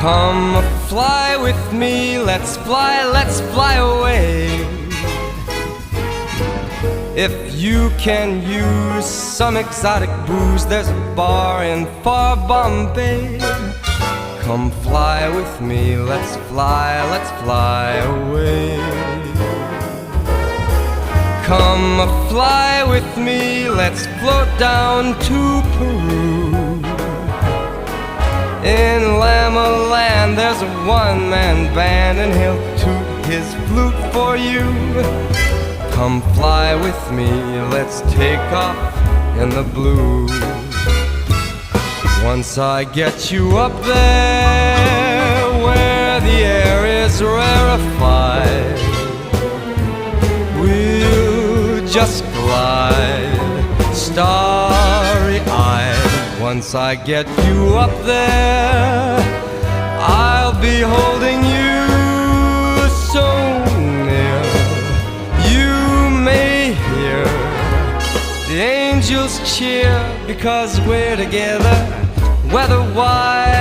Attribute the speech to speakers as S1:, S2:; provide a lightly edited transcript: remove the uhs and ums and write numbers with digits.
S1: Come fly with me, let's fly away. If you can use some exotic booze, there's a bar in far Bombay. Come fly with me, let's fly away. Come fly with me, let's float down to Peru. In Lama Land there's a one-man band, and he'll toot his flute for you. Come fly with me, let's take off in the blue. Once I get you up there where the air is rarefied, we'll just glide starry-eyed. Once I get you up there, I'll be holding you so near. You may hear the angels cheer, because we're together weather-wise.